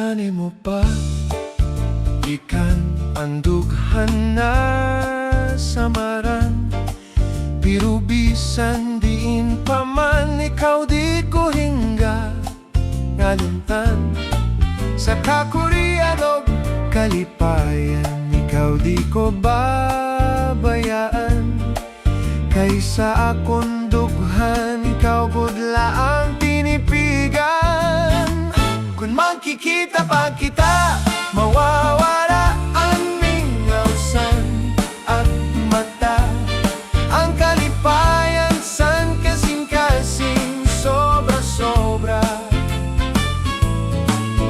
Nimo pa ikan andughan na samaran, biru bisan diin paman ikaw di ko hingga ngaluntan. Sa kakurian o kalipayan ikaw di ko babayaan. Kaysa akong dughan ikaw budla ang tinipigan. Kung magkikita pa kita, mawawala ang mingawsan at mata. Ang kalipayan san kasing-kasing sobra-sobra.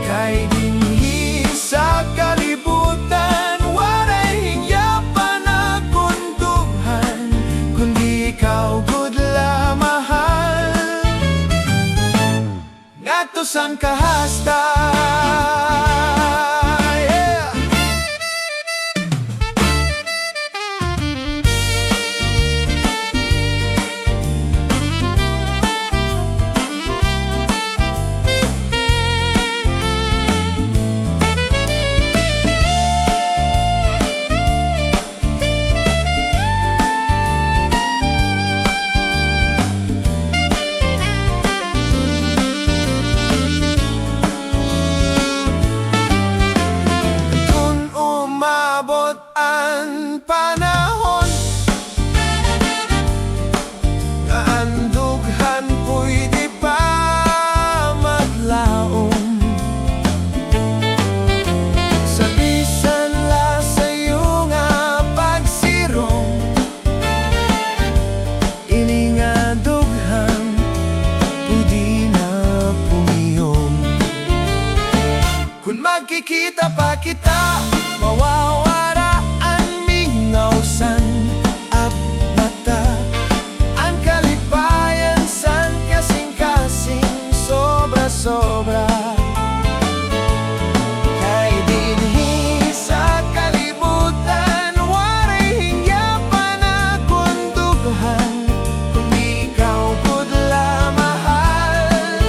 Kay dinhi sa kalibutan walay hingyapan akong dughan, kundi ikaw gudla mahal. Ngatosan kahasta. Ang panahon nga ang dughan pwede pa maglaom. Sa bisan la sa'yo nga pagsirong, ini nga dughan pwede na pumiyom. Kung magkikita pa kita, mawawala ngausan at mata. Ang kalipayan san kasing-kasing sobra-sobra. Kay dinhi sa kalibutan walay hingyapan akong dughan, kundi ikaw gudla mahal.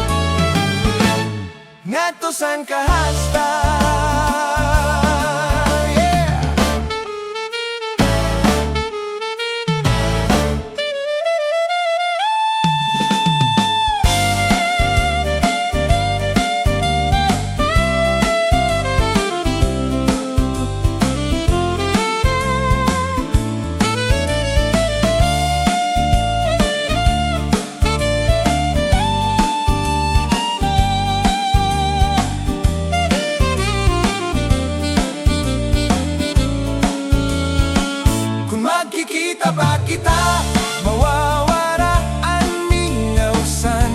Ngatosan kahasta. Magkikita ba kita, mawawala ang mingawsan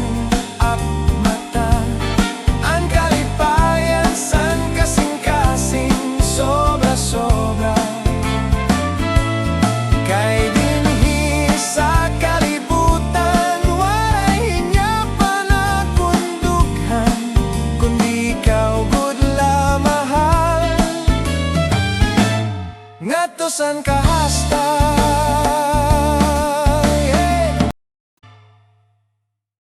at mata. Ang kalipayan san kasing-kasing sobra-sobra. Kay dinhi sa kalibutan walay hingyapan akong dughan, kundi ikaw gudla mahal. Ngatosan ka